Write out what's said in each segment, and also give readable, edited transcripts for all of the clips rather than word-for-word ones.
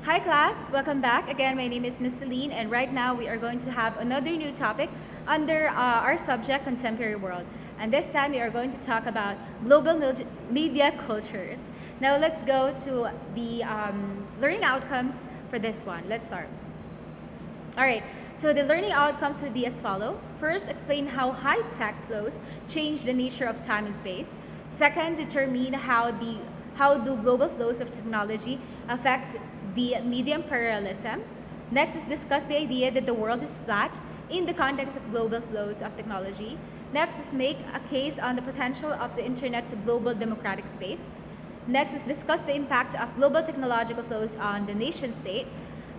Hi class, welcome back. Again, my name is Miss Celine and right now we are going to have another new topic under our subject Contemporary World. And this time we are going to talk about global media cultures. Now let's go to the learning outcomes for this one. Let's start. Alright, so the learning outcomes would be as follow. First, explain how high-tech flows change the nature of time and space. Second, determine how do global flows of technology affect the medium parallelism. Next is discuss the idea that the world is flat in the context of global flows of technology. Next is make a case on the potential of the internet to global democratic space. Next is discuss the impact of global technological flows on the nation state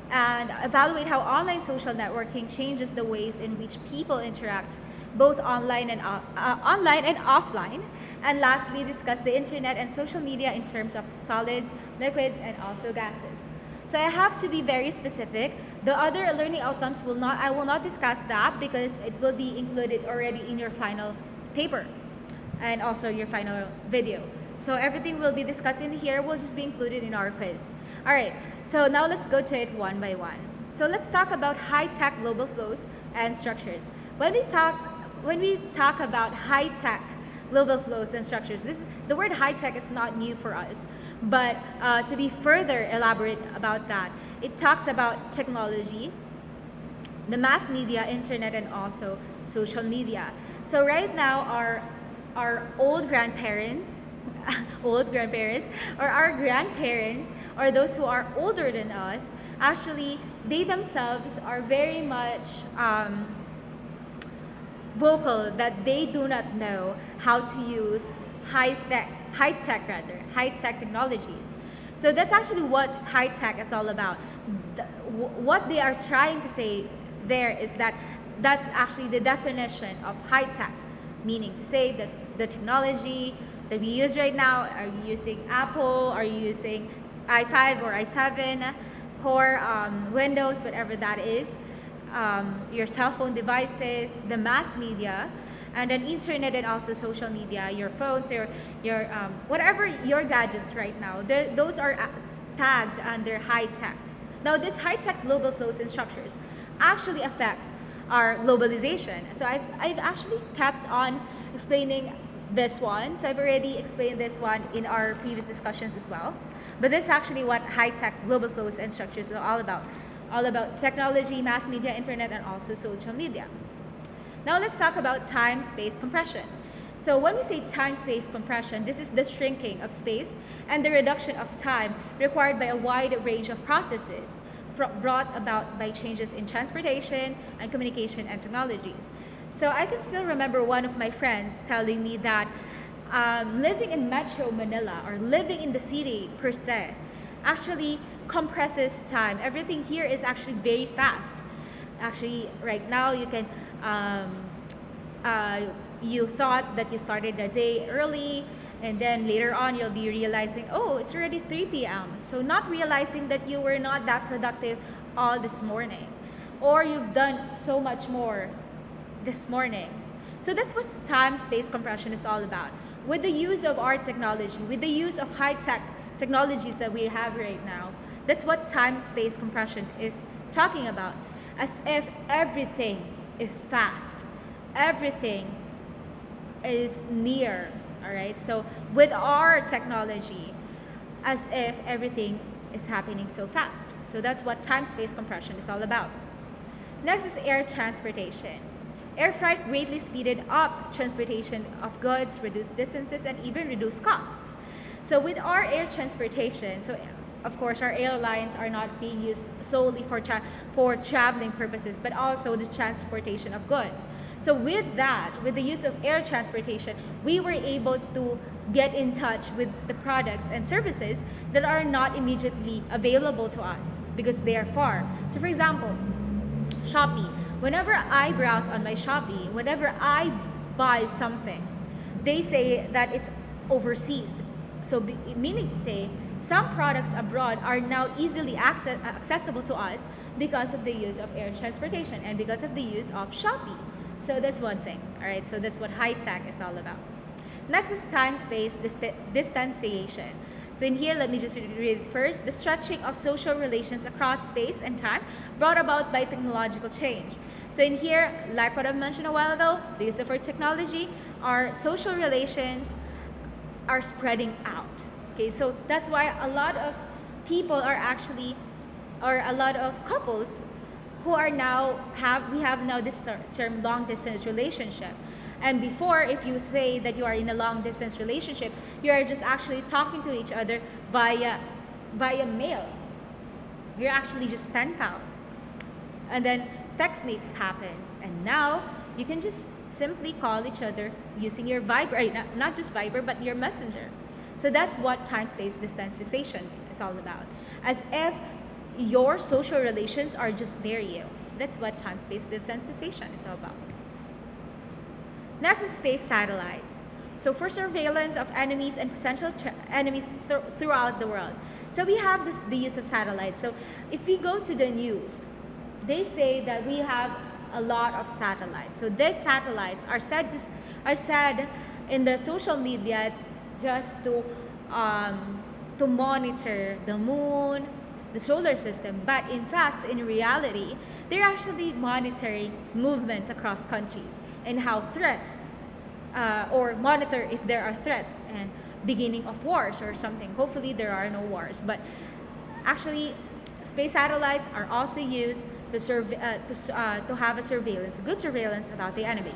and evaluate how online social networking changes the ways in which people interact both online and offline. And lastly, discuss the internet and social media in terms of solids, liquids, and also gases. So I have to be very specific. The other learning outcomes I will not discuss that because it will be included already in your final paper and also your final video. So everything we'll be discussing here will just be included in our quiz. All right, so now let's go to it one by one. So let's talk about high-tech global flows and structures. When we talk about high-tech global flows and structures, the word high-tech is not new for us, but to be further elaborate about that, it talks about technology, the mass media, internet, and also social media. So right now, our old grandparents or our grandparents or those who are older than us, actually they themselves are very much vocal that they do not know how to use high-tech technologies. So that's actually what high-tech is all about. What they are trying to say there is that that's actually the definition of high-tech, meaning to say the technology that we use right now. Are you using Apple? Are you using i5 or i7 or Windows, whatever that is? Your cell phone devices, the mass media, and then internet and also social media, your phones, your whatever your gadgets right now, those are tagged under high tech. Now, this high tech global flows and structures actually affects our globalization. So I've actually kept on explaining this one. So I've already explained this one in our previous discussions as well. But this is actually what high tech global flows and structures are all about. All about technology, mass media, internet, and also social media. Now let's talk about time-space compression. So when we say time-space compression, this is the shrinking of space and the reduction of time required by a wide range of processes brought about by changes in transportation and communication and technologies. So I can still remember one of my friends telling me that living in Metro Manila or living in the city per se actually compresses time. Everything here is actually very fast. Actually, right now you can, you thought that you started the day early, and then later on you'll be realizing, oh, it's already 3 p.m. So not realizing that you were not that productive all this morning, or you've done so much more this morning. So that's what time-space compression is all about. With the use of our technology, with the use of high-tech technologies that we have right now, that's what time-space compression is talking about. As if everything is fast, everything is near, all right? So with our technology, as if everything is happening so fast. So that's what time-space compression is all about. Next is air transportation. Air freight greatly speeded up transportation of goods, reduced distances, and even reduced costs. So with our air transportation, so of course our airlines are not being used solely for traveling purposes, but also the transportation of goods. So with that, with the use of air transportation, we were able to get in touch with the products and services that are not immediately available to us because they are far. So for example, Shopee. Whenever I browse on my Shopee, whenever I buy something, they say that it's overseas. So meaning to say, some products abroad are now easily accessible to us because of the use of air transportation and because of the use of Shopee. So that's one thing, all right? So that's what high tech is all about. Next is time-space distanciation. So in here, let me just read it first. The stretching of social relations across space and time brought about by technological change. So in here, like what I mentioned a while ago, because of our technology, our social relations are spreading out. Okay, so that's why a lot of people are actually, or a lot of couples who are now we have now this term long distance relationship. And before, if you say that you are in a long distance relationship, you are just actually talking to each other via mail. You're actually just pen pals. And then text mates happens, and now you can just simply call each other using your Viber, not just Viber, but your Messenger. So that's what time-space distanciation is all about. As if your social relations are just near you. That's what time-space distanciation is all about. Next is space satellites. So for surveillance of enemies and potential enemies throughout the world. So we have the use of satellites. So if we go to the news, they say that we have a lot of satellites. So these satellites are said in the social media just to monitor the moon, the solar system. But in fact, in reality, they're actually monitoring movements across countries and how threats, or monitor if there are threats and beginning of wars or something. Hopefully there are no wars. But actually, space satellites are also used to have a good surveillance about the enemies.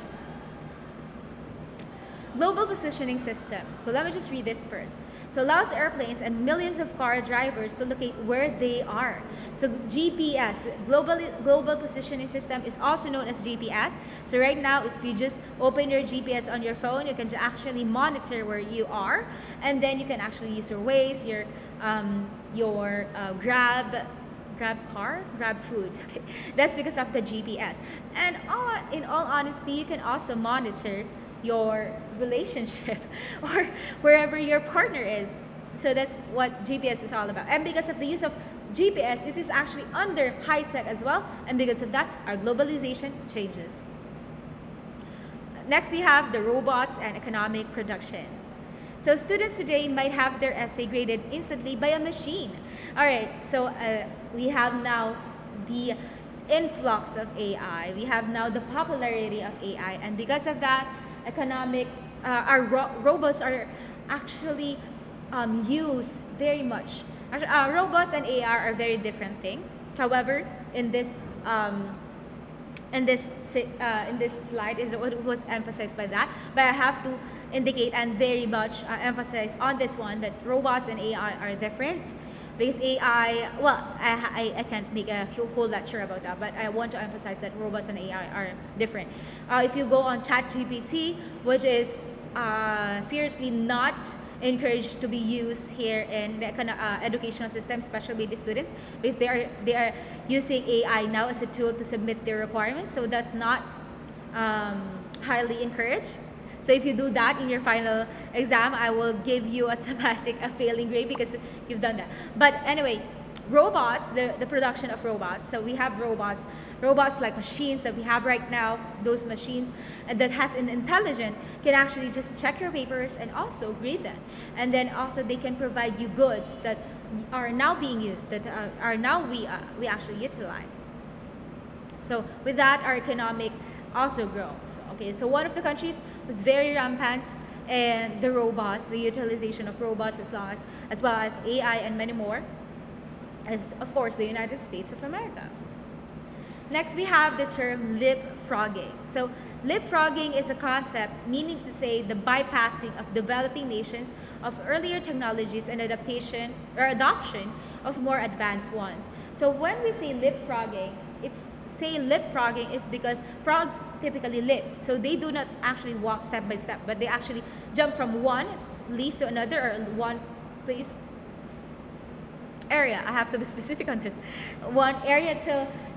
Global positioning system. So let me just read this first. So allows airplanes and millions of car drivers to locate where they are. So GPS, the global positioning system, is also known as GPS. So right now, if you just open your GPS on your phone, you can actually monitor where you are, and then you can actually use your Waze, your Grab food. Okay, that's because of the GPS. And in all honesty, you can also monitor your relationship or wherever your partner is. So that's what GPS is all about. And because of the use of GPS, it is actually under high tech as well. And because of that, our globalization changes. Next, we have the robots and economic productions. So students today might have their essay graded instantly by a machine. All right, so we have now the influx of AI. We have now the popularity of AI. And because of that, our robots are actually used very much. Robots and AI are very different thing. However, in this slide is what was emphasized by that. But I have to indicate and very much emphasize on this one that robots and AI are different. Because AI, well, I can't make a whole lecture about that, but I want to emphasize that robots and AI are different. If you go on ChatGPT, which is seriously not encouraged to be used here in the educational system, especially with the students, because they are using AI now as a tool to submit their requirements, so that's not highly encouraged. So if you do that in your final exam, I will give you a failing grade because you've done that. But anyway, robots, the production of robots. So we have robots like machines that we have right now, those machines that has an intelligence can actually just check your papers and also grade them. And then also they can provide you goods that are now being used, that are now we actually utilize. So with that, our economic also grows. Okay, so one of the countries was very rampant, and the utilization of robots as well as AI and many more, as of course the United States of America. Next, we have the term leapfrogging. So leapfrogging is a concept meaning to say the bypassing of developing nations of earlier technologies and adaptation or adoption of more advanced ones. So when we say leapfrogging, is because frogs typically leap. So they do not actually walk step by step, but they actually jump from one leaf to another, or one place area. I have to be specific on this. One area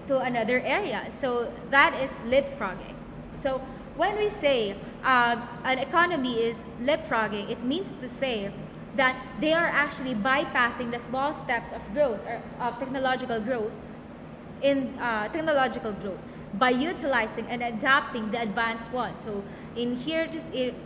to another area. So that is leapfrogging. So when we say an economy is leapfrogging, it means to say that they are actually bypassing the small steps of growth or of technological growth by utilizing and adapting the advanced ones. So in here,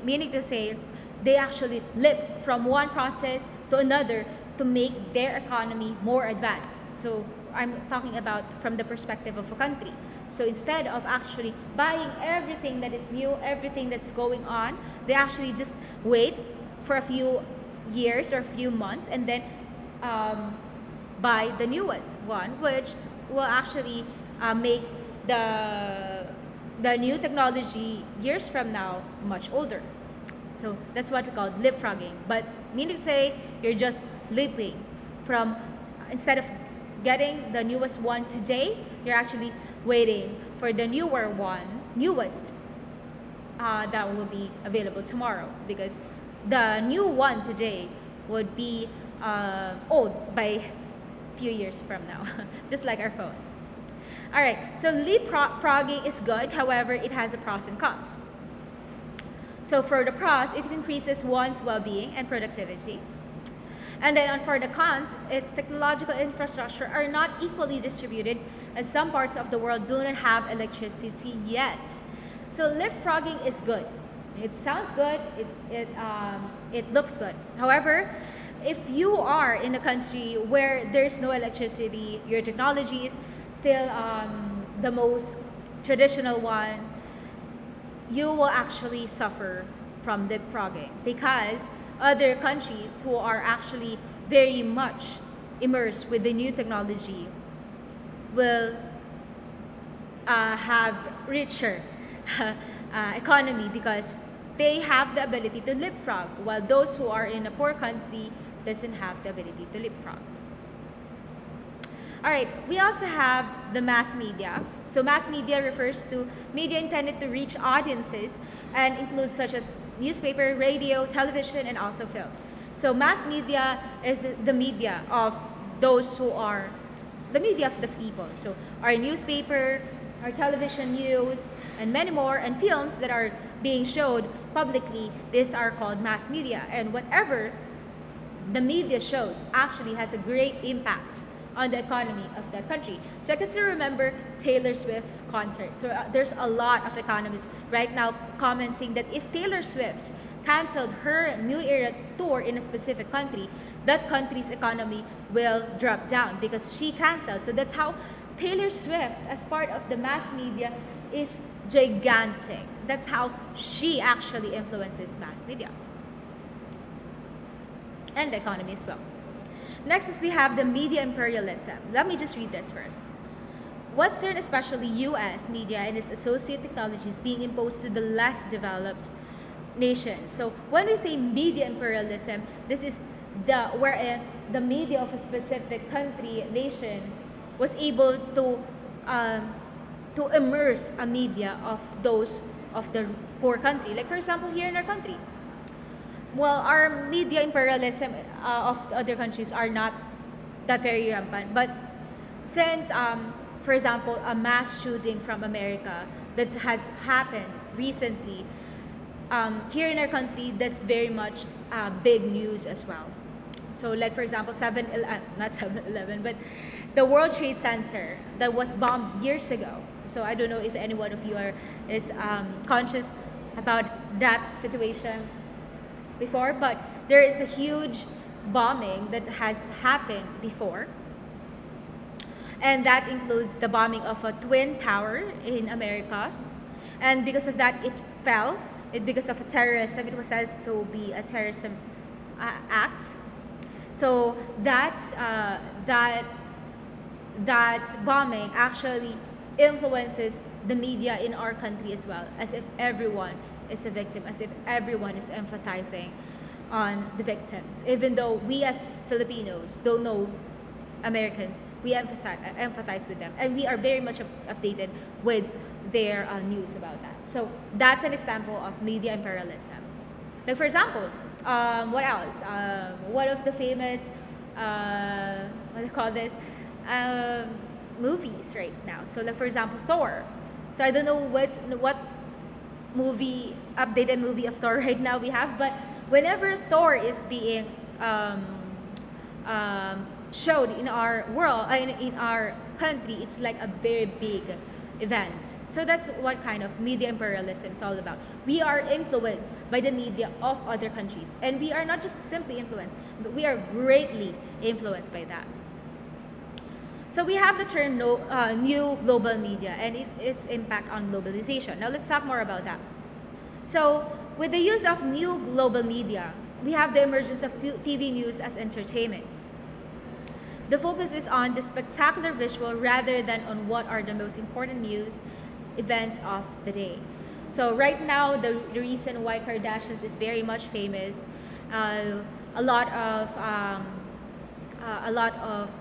meaning to say they actually leap from one process to another to make their economy more advanced. So I'm talking about from the perspective of a country. So instead of actually buying everything that is new, everything that's going on, they actually just wait for a few years or a few months and then um, buy the newest one, which will actually make the the new technology years from now much older. So that's what we call leapfrogging. But meaning to say, you're just leaping from, instead of getting the newest one today, you're actually waiting for the newer one, newest, that will be available tomorrow, because the new one today would be old by few years from now, just like our phones. All right, so leapfrogging is good. However, it has a pros and cons. So for the pros, it increases one's well-being and productivity. And then for the cons, its technological infrastructure are not equally distributed, as some parts of the world do not have electricity yet. So leapfrogging is good. It sounds good. It looks good. However, if you are in a country where there's no electricity, your technology is still the most traditional one, you will actually suffer from leapfrogging, because other countries who are actually very much immersed with the new technology will have richer economy, because they have the ability to leapfrog, while those who are in a poor country doesn't have the ability to leapfrog. All right, we also have the mass media. So mass media refers to media intended to reach audiences and includes such as newspaper, radio, television, and also film. So mass media is the media of those who are the media of the people. So our newspaper, our television news, and many more, and films that are being showed publicly, these are called mass media. And whatever the media shows actually has a great impact on the economy of that country. So I can still remember Taylor Swift's concert. So there's a lot of economists right now commenting that if Taylor Swift canceled her New Era tour in a specific country, that country's economy will drop down because she canceled. So that's how Taylor Swift, as part of the mass media, is gigantic. That's how she actually influences mass media and the economy as well. Next is we have the media imperialism. Let me just read this first. Western, especially US media and its associated technologies being imposed to the less developed nations. So when we say media imperialism, this is wherein the media of a specific country, nation, was able to immerse a media of those of the poor country. Like for example, here in our country, well, our media imperialism of the other countries are not that very rampant. But since, for example, a mass shooting from America that has happened recently, here in our country, that's very much big news as well. So like for example, not 7-Eleven, but the World Trade Center that was bombed years ago. So I don't know if any one of you is conscious about that situation before, but there is a huge bombing that has happened before, and that includes the bombing of a twin tower in America, and because of that it fell. Because of a terrorism, it was said to be a terrorism act. So that bombing actually influences the media in our country as well, as if everyone is a victim, as if everyone is empathizing on the victims. Even though we as Filipinos don't know Americans, we empathize with them, and we are very much updated with their news about that. So that's an example of media imperialism. Like for example, what else? One of the famous, what do you call this, movies right now. So like for example, Thor. So I don't know what updated movie of Thor right now we have, but whenever Thor is being showed in our world, in our country, it's like a very big events. So that's what kind of media imperialism is all about. We are influenced by the media of other countries, and we are not just simply influenced, but we are greatly influenced by that. So we have the term new global media and its impact on globalization. Now let's talk more about that. So with the use of new global media, we have the emergence of TV news as entertainment. The focus is on the spectacular visual rather than on what are the most important news events of the day. So right now, the reason why Kardashians is very much famous, a lot of a lot of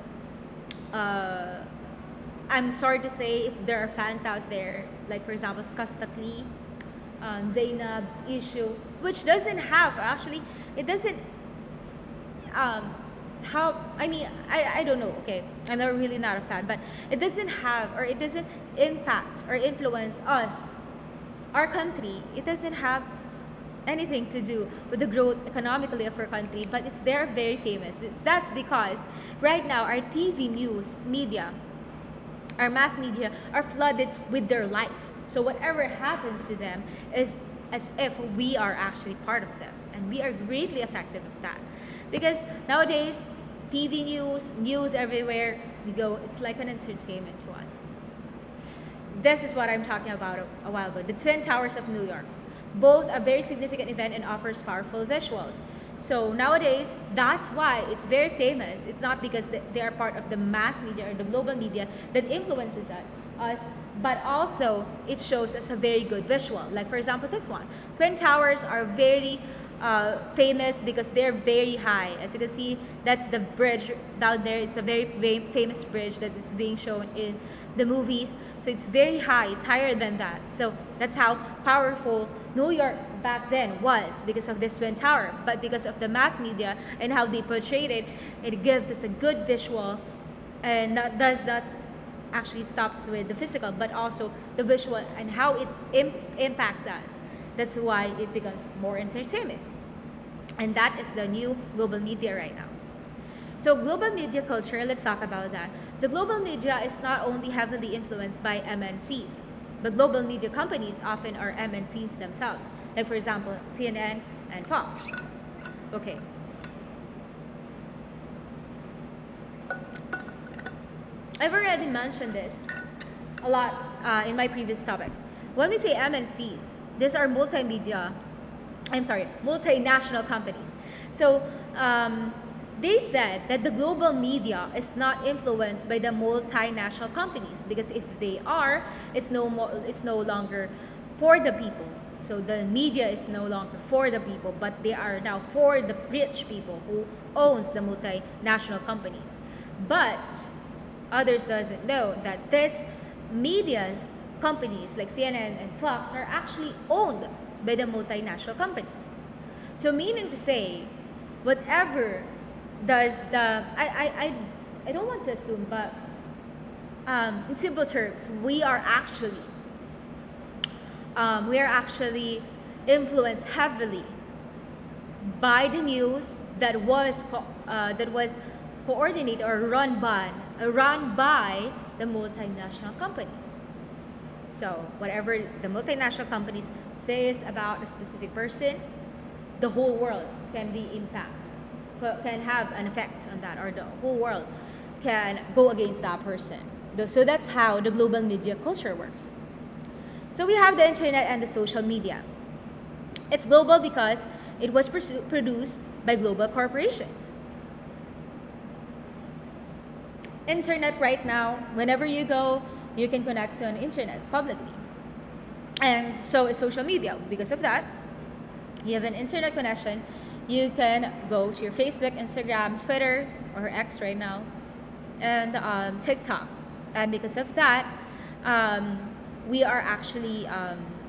I'm sorry to say if there are fans out there, like for example, Skastakli, Zainab, Issue, which doesn't have actually, it doesn't how I mean I don't know, okay, I'm not really not a fan, but it doesn't have or it doesn't impact or influence us, our country. It doesn't have anything to do with the growth economically of our country, but they're very famous. That's because right now our TV news media, our mass media are flooded with their life. So whatever happens to them is as if we are actually part of them, and we are greatly affected with that. Because nowadays, TV news everywhere you go, it's like an entertainment to us. This is what I'm talking about a while ago. The Twin Towers of New York. Both a very significant event and offers powerful visuals. So nowadays, that's why it's very famous. It's not because they are part of the mass media or the global media that influences us, but also it shows us a very good visual. Like for example, this one. Twin Towers are very famous because they're very high. As you can see, that's the bridge down there. It's a very famous bridge that is being shown in the movies. So it's very high. It's higher than that. So that's how powerful New York back then was, because of this Twin Tower. But because of the mass media and how they portrayed it, it gives us a good visual, and that does not actually stops with the physical, but also the visual and how it impacts us. That's why it becomes more entertainment. And that is the new global media right now. So global media culture, let's talk about that. The global media is not only heavily influenced by MNCs, but global media companies often are MNCs themselves. Like for example, CNN and Fox. Okay. I've already mentioned this a lot in my previous topics. When we say MNCs, these are multinational companies. So they said that the global media is not influenced by the multinational companies, because if they are, it's no longer for the people. So the media is no longer for the people, but they are now for the rich people who owns the multinational companies. But others doesn't know that this media companies like CNN and Fox are actually owned by the multinational companies. So meaning to say, whatever does the I don't want to assume, but in simple terms, we are actually influenced heavily by the news that was coordinated or run by the multinational companies. So whatever the multinational companies says about a specific person, the whole world can be impacted, can have an effect on that, or the whole world can go against that person. So that's how the global media culture works. So we have the internet and the social media. It's global because it was produced by global corporations. Internet right now, whenever you go, you can connect to an internet publicly. And so is social media. Because of that, you have an internet connection, you can go to your Facebook, Instagram, Twitter, or X right now, and TikTok. And because of that, we are actually,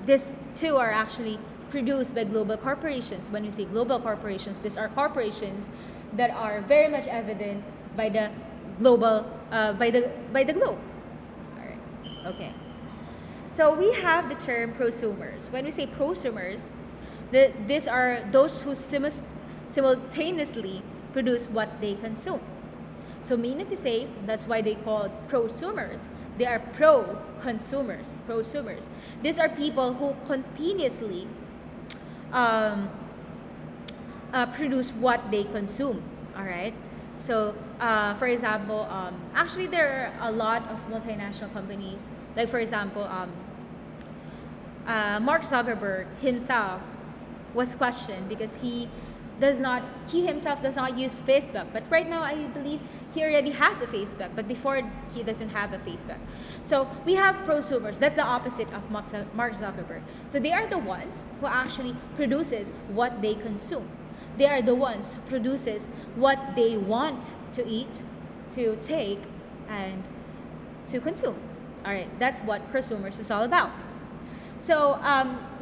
these two are actually produced by global corporations. When we say global corporations, these are corporations that are very much evident by the global, by the globe. All right. Okay. So we have the term prosumers. When we say prosumers, these are those who simultaneously produce what they consume. So meaning to say, that's why they call prosumers. They are pro-consumers, prosumers. These are people who continuously um, produce what they consume. All right. So, for example, actually there are a lot of multinational companies. Like for example, Mark Zuckerberg himself was questioned because he himself does not use Facebook. But right now, I believe he already has a Facebook. But before, he doesn't have a Facebook. So we have prosumers. That's the opposite of Mark Zuckerberg. So they are the ones who actually produces what they consume. They are the ones who produces what they want to eat, to take, and to consume. All right, that's what prosumers is all about. So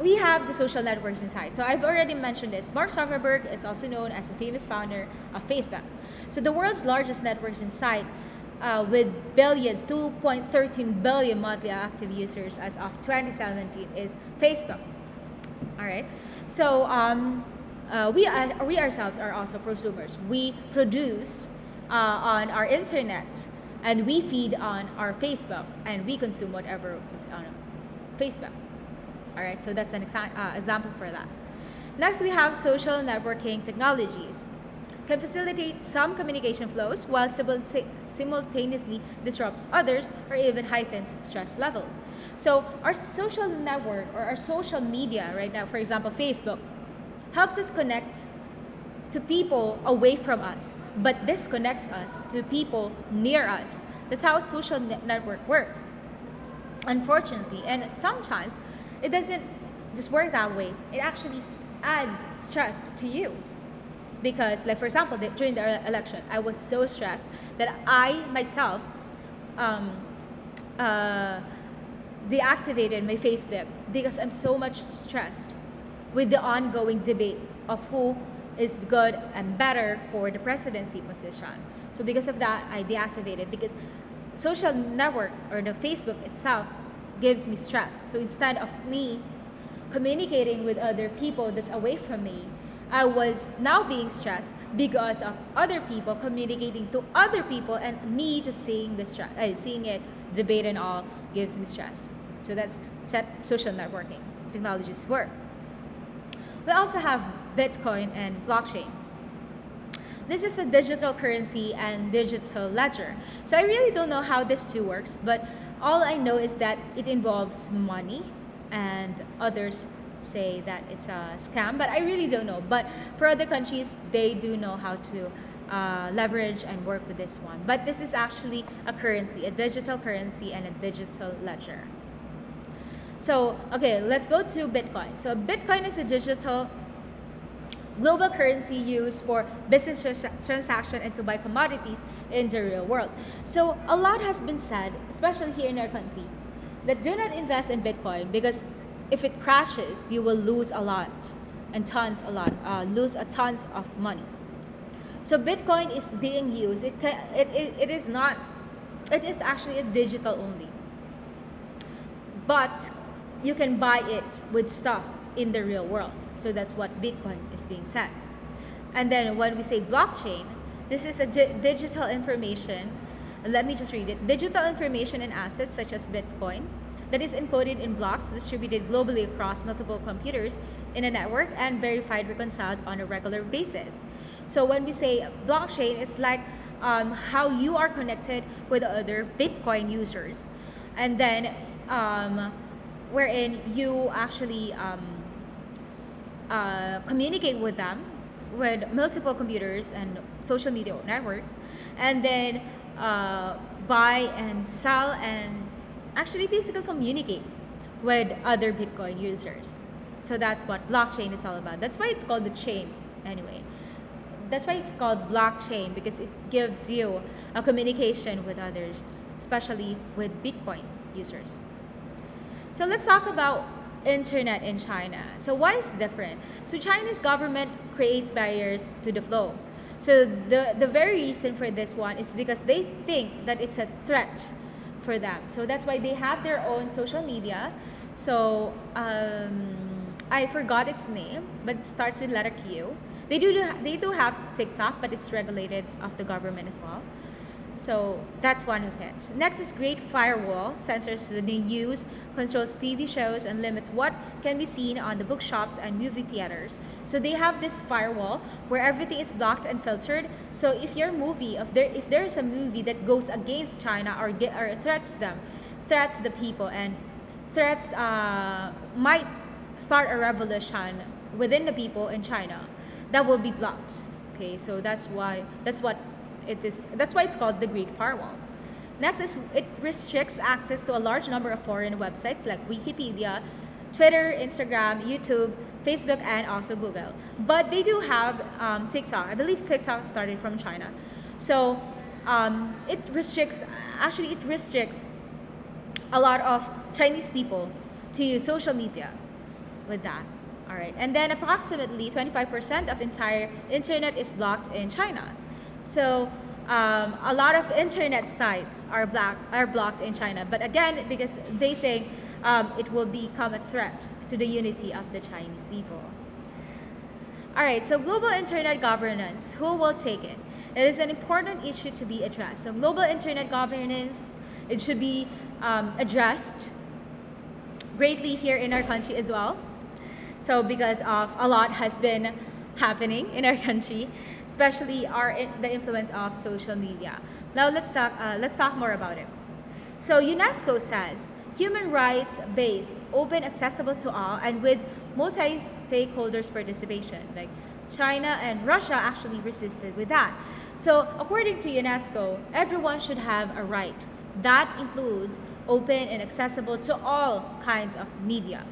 we have the social networks inside. So I've already mentioned this. Mark Zuckerberg is also known as the famous founder of Facebook. So the world's largest networks inside, with billions, 2.13 billion monthly active users as of 2017 is Facebook. All right. So we ourselves are also prosumers. We produce on our internet, and we feed on our Facebook, and we consume whatever is on Facebook. All right, so that's an example for that. Next, we have social networking technologies. Can facilitate some communication flows while simultaneously disrupts others or even heightens stress levels. So our social network or our social media right now, for example, Facebook, helps us connect to people away from us, but disconnects us to people near us. That's how social network works, unfortunately. And sometimes it doesn't just work that way. It actually adds stress to you. Because, like for example, during the election, I was so stressed that I myself deactivated my Facebook because I'm so much stressed with the ongoing debate of who is good and better for the presidency position. So because of that, I deactivated because social network or the Facebook itself gives me stress. So instead of me communicating with other people that's away from me, I was now being stressed because of other people communicating to other people, and me just seeing seeing it, debate and all gives me stress. So that's social networking technologies work. We also have Bitcoin and blockchain. This is a digital currency and digital ledger. So I really don't know how this two works, but all I know is that it involves money, and others say that it's a scam, but I really don't know. But for other countries, they do know how to leverage and work with this one. But this is actually a currency, a digital currency and a digital ledger. So, okay, let's go to Bitcoin. So Bitcoin is a digital global currency used for business transaction and to buy commodities in the real world. So a lot has been said, especially here in our country, that do not invest in Bitcoin because if it crashes, you will lose a lot and lose a tons of money. So Bitcoin is being used. It is not. It is actually a digital only, but you can buy it with stuff in the real world. So that's what Bitcoin is being said. And then when we say blockchain, this is a digital information. Let me just read it. Digital information and assets such as Bitcoin that is encoded in blocks distributed globally across multiple computers in a network and verified, reconciled on a regular basis. So when we say blockchain, it's like how you are connected with other Bitcoin users. And then wherein you actually communicate with them with multiple computers and social media networks, and then buy and sell and actually basically communicate with other Bitcoin users. So that's what blockchain is all about. That's why it's called the chain anyway. That's why it's called blockchain, because it gives you a communication with others, especially with Bitcoin users. So let's talk about internet in China. So why is it different? So China's government creates barriers to the flow. So the very reason for this one is because they think that it's a threat for them. So that's why they have their own social media. So I forgot its name, but it starts with letter Q. They do have TikTok, but it's regulated of the government as well. So that's one of it. Next is Great Firewall, censors the news, controls TV shows, and limits what can be seen on the bookshops and movie theaters. So they have this firewall where everything is blocked and filtered. So if your movie, if there is a movie that goes against China or threats them, threats the people, and threats might start a revolution within the people in China, that will be blocked. Okay, so that's what it is. That's why it's called the Great Firewall. Next is it restricts access to a large number of foreign websites like Wikipedia, Twitter, Instagram, YouTube, Facebook, and also Google. But they do have TikTok. I believe TikTok started from China. So it restricts, actually, it restricts a lot of Chinese people to use social media with that. All right. And then approximately 25% of entire internet is blocked in China. So a lot of internet sites are blocked in China. But again, because they think it will become a threat to the unity of the Chinese people. All right, so global internet governance, who will take it? It is an important issue to be addressed. So global internet governance, it should be addressed greatly here in our country as well. So because of a lot has been happening in our country, especially the influence of social media. Now let's talk more about it. So UNESCO says human rights based, open, accessible to all, and with multi-stakeholders participation. Like China and Russia actually resisted with that. So according to UNESCO, everyone should have a right. That includes open and accessible to all kinds of media.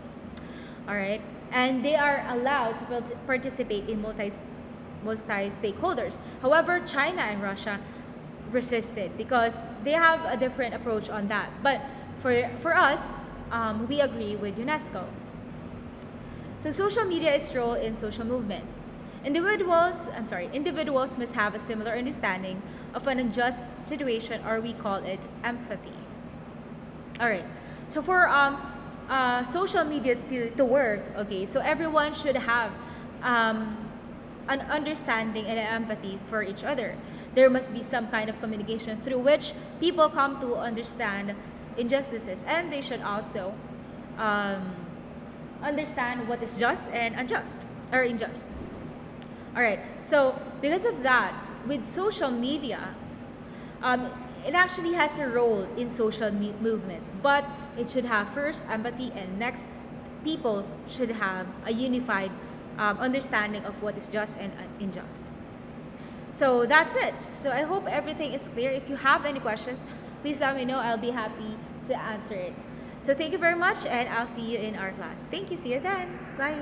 All right, and they are allowed to participate in multi-stakeholders. However, China and Russia resisted because they have a different approach on that. But for us, we agree with UNESCO. So social media's role in social movements. Individuals must have a similar understanding of an unjust situation, or we call it empathy. All right. So for social media to work, okay, so everyone should have an understanding and an empathy for each other. There must be some kind of communication through which people come to understand injustices, and they should also understand what is just and unjust or unjust. All right. So because of that, with social media, it actually has a role in social movements, but it should have first empathy, and next, people should have a unified understanding of what is just and unjust. So that's it. So I hope everything is clear. If you have any questions, please let me know. I'll be happy to answer it. So thank you very much, and I'll see you in our class. Thank you. See you then. Bye.